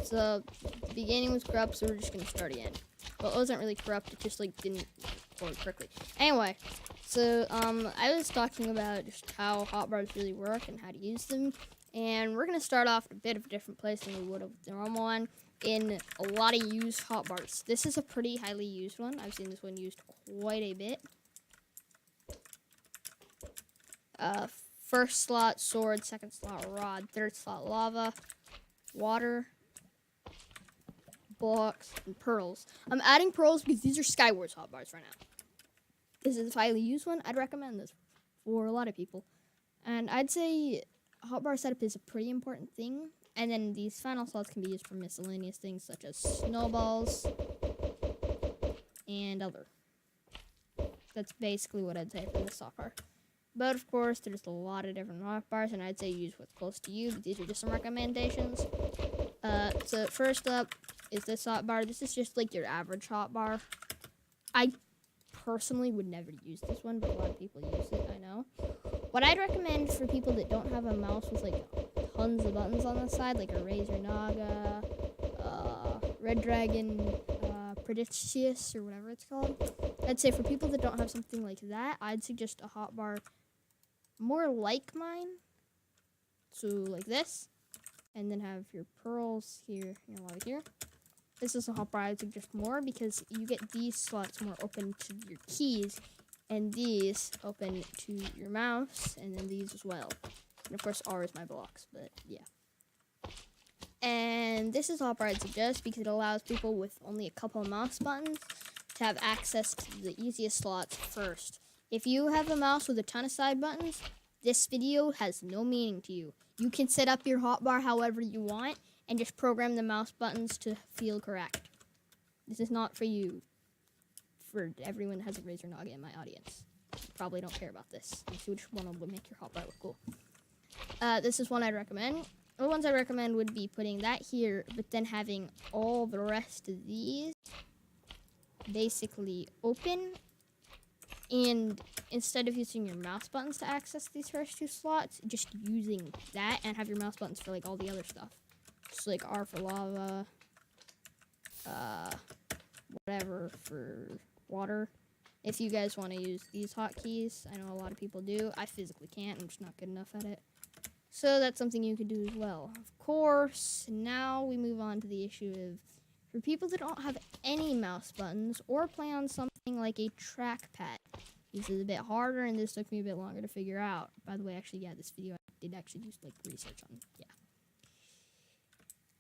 So the beginning was corrupt, so we're just gonna start again. Well, it wasn't really corrupt, it just like didn't record correctly. Anyway, so I was talking about just how hotbars really work and how to use them. And we're gonna start off at a bit of a different place than we would have with the normal one, in a lot of used hotbars. This is a pretty highly used one. I've seen this one used quite a bit. First slot sword, second slot rod, third slot lava, water, blocks, and pearls. I'm adding pearls because these are Skywars hotbars right now. This is a highly used one. I'd recommend this for a lot of people. And I'd say hotbar setup is a pretty important thing. And then these final slots can be used for miscellaneous things such as snowballs and other. That's basically what I'd say for this hotbar. But of course, there's a lot of different hotbars, and I'd say use what's close to you. But these are just some recommendations. So first up is this hotbar. This is just like your average hotbar. I personally would never use this one, but a lot of people use it, I know. What I'd recommend for people that don't have a mouse with like tons of buttons on the side, like a Razer Naga, Red Dragon, Prodigious, or whatever it's called. I'd say for people that don't have something like that, I'd suggest a hotbar more like mine. So like this, and then have your pearls here, your lava here. This is a hotbar I'd suggest more because you get these slots more open to your keys, and these open to your mouse, and then these as well. And of course, R is my blocks, but yeah. And this is hotbar I'd suggest because it allows people with only a couple of mouse buttons to have access to the easiest slots first. If you have a mouse with a ton of side buttons, this video has no meaning to you. You can set up your hotbar however you want and just program the mouse buttons to feel correct. This is not for you. For everyone that has a Razer Naga in my audience. You probably don't care about this. You see which one will make your hotbar look cool. This is one I'd recommend. The ones I recommend would be putting that here, but then having all the rest of these basically open. And instead of using your mouse buttons to access these first two slots, just using that and have your mouse buttons for like all the other stuff. Just like R for lava, whatever for water. If you guys want to use these hotkeys, I know a lot of people do. I physically can't. I'm just not good enough at it. So that's something you could do as well. Of course, now we move on to the issue of for people that don't have any mouse buttons or play on something like a trackpad. This is a bit harder, and this took me a bit longer to figure out. By the way, actually, yeah, this video I did actually do like research on. Yeah.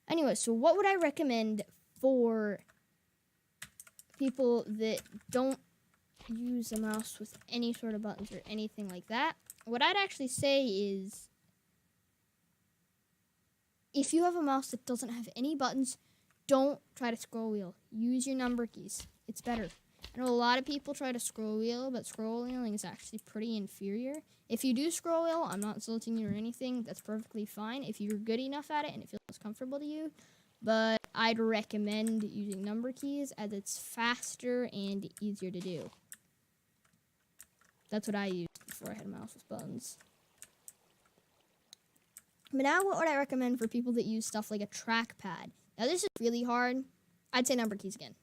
Anyway, so what would I recommend for people that don't use a mouse with any sort of buttons or anything like that? What I'd actually say is if you have a mouse that doesn't have any buttons, don't try to scroll wheel. Use your number keys. It's better. I know a lot of people try to scroll wheel, but scroll wheeling is actually pretty inferior. If you do scroll wheel, I'm not insulting you or anything. That's perfectly fine if you're good enough at it and it feels comfortable to you. But I'd recommend using number keys as it's faster and easier to do. That's what I used before I had a mouse with buttons. But now what would I recommend for people that use stuff like a trackpad? Now this is really hard. I'd say number keys again.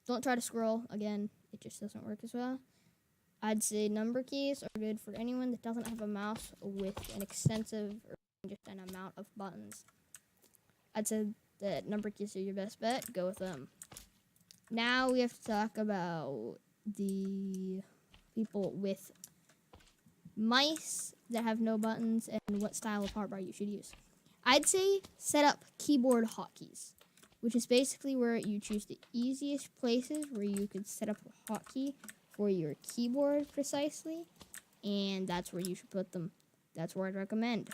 Don't try to scroll. Again, it just doesn't work as well. I'd say number keys are good for anyone that doesn't have a mouse with an extensive or just an amount of buttons. I'd say that number keys are your best bet. Go with them. Now we have to talk about the people with mice that have no buttons and what style of hotbar you should use. I'd say set up keyboard hotkeys, which is basically where you choose the easiest places where you could set up a hotkey for your keyboard precisely, and that's where you should put them. That's where I'd recommend.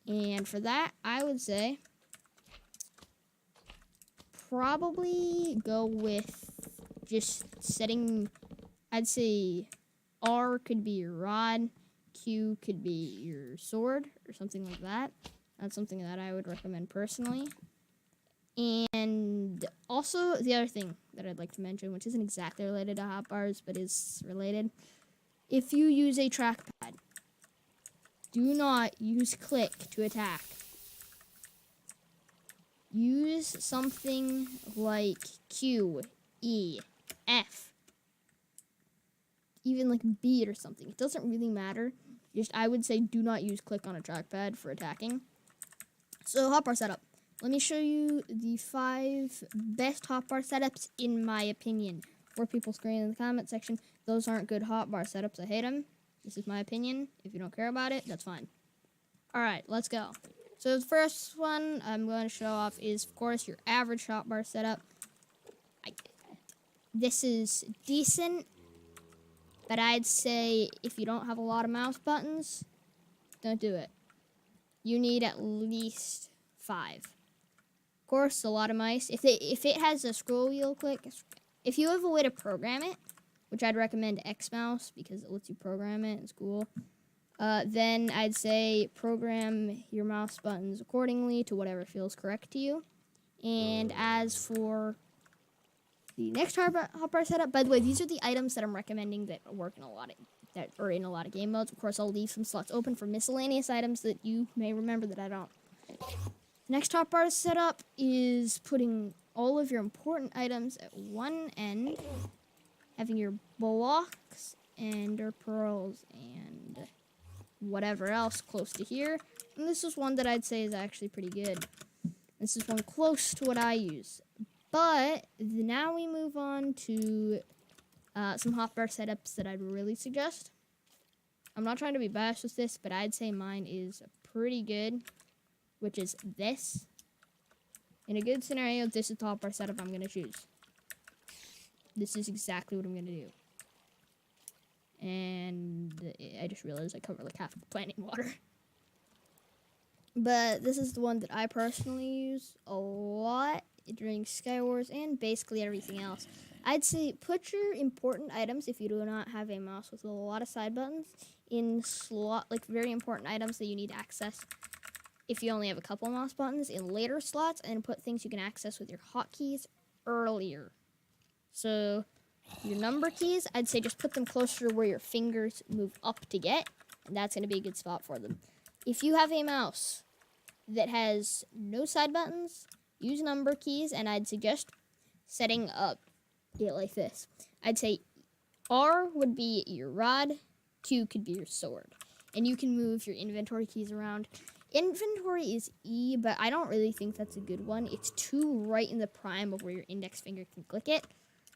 And for that, I would say probably go with just setting, I'd say R could be your rod, Q could be your sword, or something like that. That's something that I would recommend personally. And also, the other thing that I'd like to mention, which isn't exactly related to hotbars, but is related. If you use a trackpad, do not use click to attack. use something like Q, E, F, even like B or something. It doesn't really matter. Just I would say do not use click on a trackpad for attacking. So hotbar setup. Let me show you the 5 best hotbar setups in my opinion. 4 people screaming in the comment section. Those aren't good hotbar setups. I hate them. This is my opinion. If you don't care about it, that's fine. All right, let's go. So the first one I'm going to show off is, of course, your average hotbar setup. This is decent, but I'd say if you don't have a lot of mouse buttons, don't do it. You need at least 5. Of course, a lot of mice. If it has a scroll wheel click, if you have a way to program it, which I'd recommend Xmouse because it lets you program it, it's cool. Then I'd say program your mouse buttons accordingly to whatever feels correct to you. And as for the next hotbar setup, by the way, these are the items that I'm recommending that work in a lot of game modes. Of course, I'll leave some slots open for miscellaneous items that you may remember that I don't. Next hotbar setup is putting all of your important items at one end, having your blocks and your pearls and whatever else close to here. And this is one that I'd say is actually pretty good. This is one close to what I use. But now we move on to some hotbar setups that I'd really suggest. I'm not trying to be biased with this, but I'd say mine is pretty good, which is this. In a good scenario, this is the hotbar setup I'm going to choose. This is exactly what I'm going to do. And I just realized I covered like half the planet in water. But this is the one that I personally use a lot during Skywars and basically everything else. I'd say put your important items, if you do not have a mouse with a lot of side buttons, in slot, like very important items that you need access if you only have a couple mouse buttons, in later slots, and put things you can access with your hotkeys earlier. So your number keys, I'd say just put them closer to where your fingers move up to get, and that's going to be a good spot for them. If you have a mouse that has no side buttons, use number keys, and I'd suggest setting up it like this. I'd say R would be your rod, Q could be your sword, and you can move your inventory keys around. Inventory is E, but I don't really think that's a good one. It's too right in the prime of where your index finger can click it.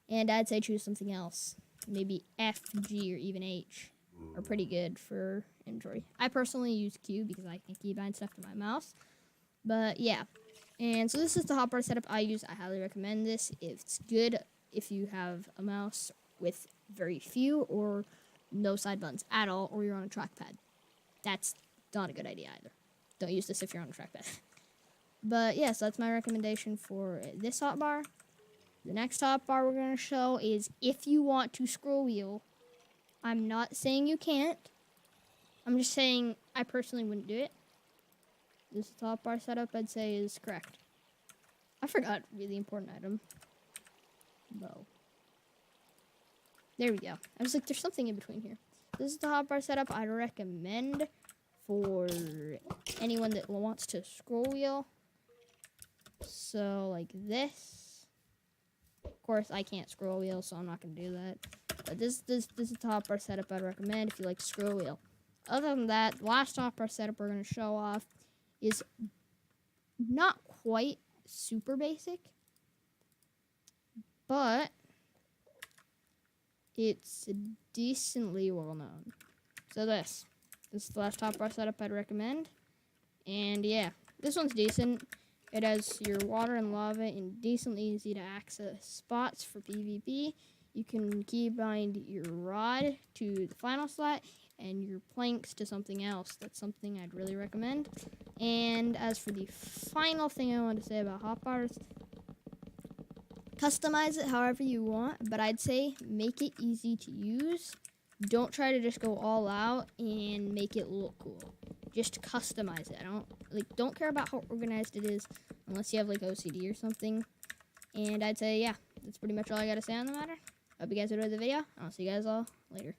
And I'd say choose something else. Maybe F, G, or even H are pretty good for inventory. I personally use Q because I can keybind stuff to my mouse. But yeah. And so this is the hotbar setup I use. I highly recommend this. It's good if you have a mouse with very few or no side buttons at all, or you're on a trackpad. That's not a good idea either. Don't use this if you're on a trackpad. But yes, yeah, so that's my recommendation for this hotbar. The next hotbar we're going to show is if you want to scroll wheel. I'm not saying you can't. I'm just saying I personally wouldn't do it. This hotbar setup I'd say is correct. I forgot a really important item. Bow. There we go. I was like, there's something in between here. This is the hotbar setup I'd recommend for anyone that wants to scroll wheel. So like this. Of course, I can't scroll wheel, so I'm not going to do that. But this is the hotbar setup I'd recommend if you like to scroll wheel. Other than that, the last hotbar setup we're going to show off is not quite super basic, but it's decently well known. So this is the last hotbar setup I'd recommend. And yeah, this one's decent. It has your water and lava in decently easy to access spots for PvP. You can keybind your rod to the final slot and your planks to something else. That's something I'd really recommend. And as for the final thing I want to say about hotbars, customize it however you want, but I'd say make it easy to use. Don't try to just go all out and make it look cool. Just customize it. Don't care about how organized it is unless you have like OCD or something. And I'd say, yeah, that's pretty much all I got to say on the matter. Hope you guys enjoyed the video. I'll see you guys all later.